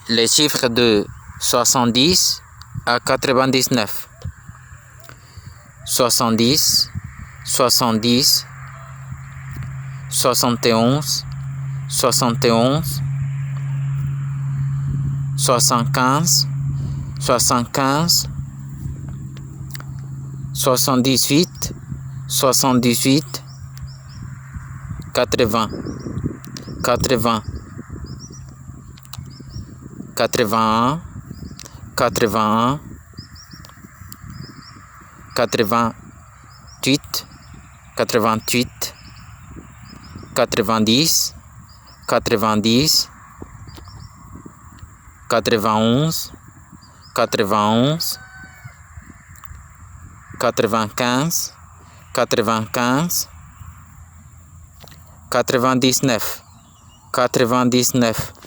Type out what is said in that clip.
les chiffres de 70 à 99. 70, 70, 71, 71, 75, 75, 78, 78, 80, 80, 81, 81, 88, 88, 90, 90, 91, 91, 95, 95, 99, 99.